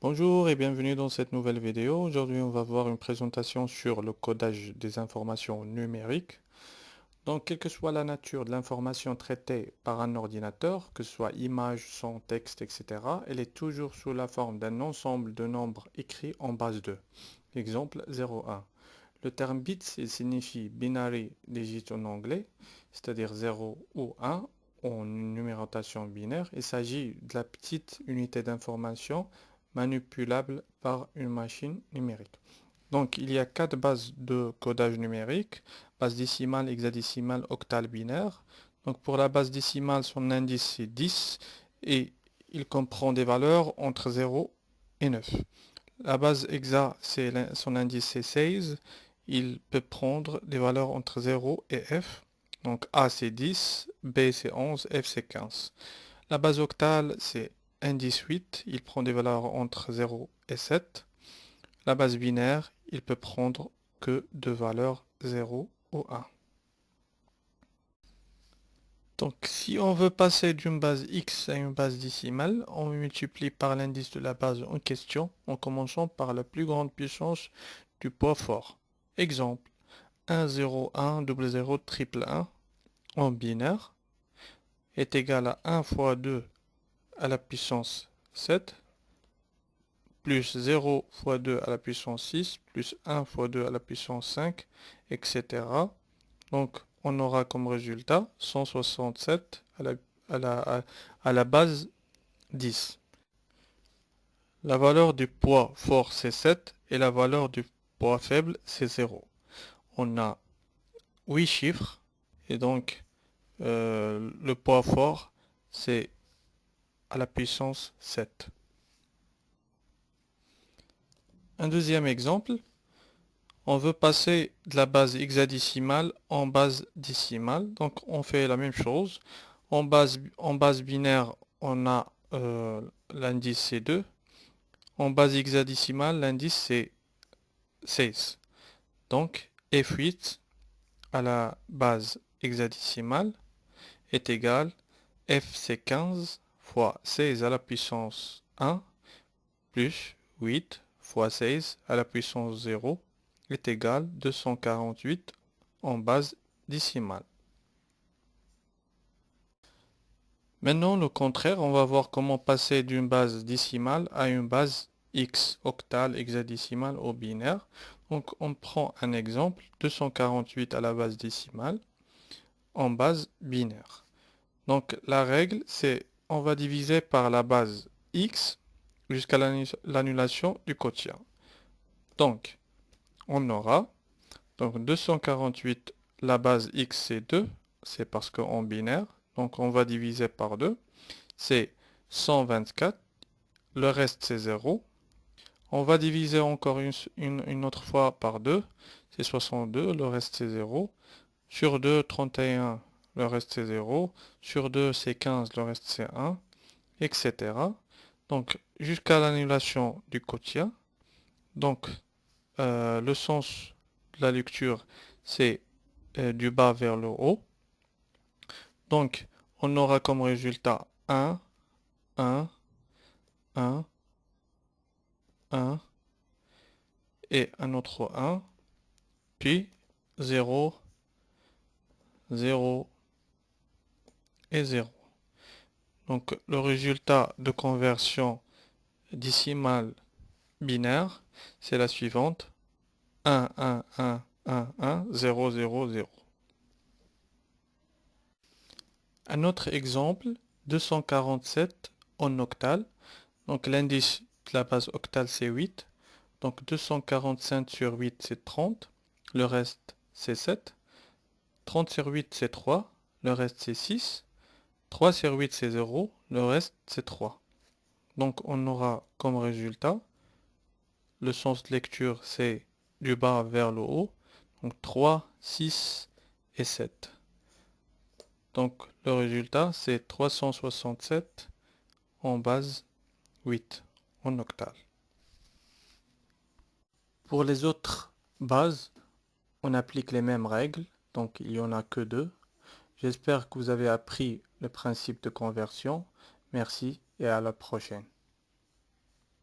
Bonjour et bienvenue dans cette nouvelle vidéo. Aujourd'hui, on va voir une présentation sur le codage des informations numériques. Donc, quelle que soit la nature de l'information traitée par un ordinateur, que ce soit image, son, texte, etc., elle est toujours sous la forme d'un ensemble de nombres écrits en base 2. Exemple 0,1. Le terme bits, il signifie binary digit en anglais, c'est-à-dire 0 ou 1 en numérotation binaire. Il s'agit de la petite unité d'information manipulable par une machine numérique. Donc, il y a quatre bases de codage numérique, base décimale, hexadécimale, octale, binaire. Donc, pour la base décimale, son indice c'est 10 et il comprend des valeurs entre 0 et 9. La base hexa, son indice c'est 16. Il peut prendre des valeurs entre 0 et f. Donc A c'est 10, B c'est 11, F c'est 15. La base octale c'est indice 8. Il prend des valeurs entre 0 et 7. La base binaire, il peut prendre que deux valeurs 0 ou 1. Donc si on veut passer d'une base x à une base décimale, on multiplie par l'indice de la base en question en commençant par la plus grande puissance du poids fort. Exemple, 1, 0, 1, 0, 1, 1 en binaire est égal à 1 fois 2 à la puissance 7 plus 0 fois 2 à la puissance 6 plus 1 fois 2 à la puissance 5, etc. Donc, on aura comme résultat 167 à la base 10. La valeur du poids fort c'est 7 et la valeur du poids faible c'est 0. On a 8 chiffres et donc le poids fort c'est à la puissance 7. Un deuxième exemple, on veut passer de la base hexadécimale en base décimale. Donc on fait la même chose. En base binaire, on a l'indice c'est 2. En base hexadécimale, l'indice c'est 16. Donc F8 à la base hexadécimale est égal F c'est 15 fois 16 à la puissance 1 plus 8 fois 16 à la puissance 0 est égal à 248 en base décimale. Maintenant, le contraire, on va voir comment passer d'une base décimale à une base x, octale, hexadécimale ou binaire. Donc, on prend un exemple, 248 à la base décimale en base binaire. Donc, la règle, c'est on va diviser par la base x jusqu'à l'annulation du quotient. Donc, on aura donc 248, la base x c'est 2, c'est parce qu'en binaire, donc on va diviser par 2, c'est 124, le reste c'est 0. On va diviser encore une autre fois par 2, c'est 62, le reste c'est 0. Sur 2, 31, le reste c'est 0. Sur 2, c'est 15, le reste c'est 1, etc. Donc jusqu'à l'annulation du quotient. Donc le sens de la lecture, c'est du bas vers le haut. Donc, on aura comme résultat 1, 1, 1, 1 et un autre 1, puis 0, 0 et 0. Donc, le résultat de conversion décimale binaire, c'est la suivante. 1, 1, 1, 1, 1, 0, 0, 0. Un autre exemple, 247 en octale. Donc l'indice de la base octale c'est 8. Donc 245 sur 8 c'est 30. Le reste c'est 7. 30 sur 8 c'est 3. Le reste c'est 6. 3 sur 8 c'est 0. Le reste c'est 3. Donc on aura comme résultat, le sens de lecture c'est du bas vers le haut. Donc 3, 6 et 7. Donc le résultat c'est 367 en base 8 en octale. Pour les autres bases, on applique les mêmes règles, donc il n'y en a que deux. J'espère que vous avez appris le principe de conversion. Merci et à la prochaine.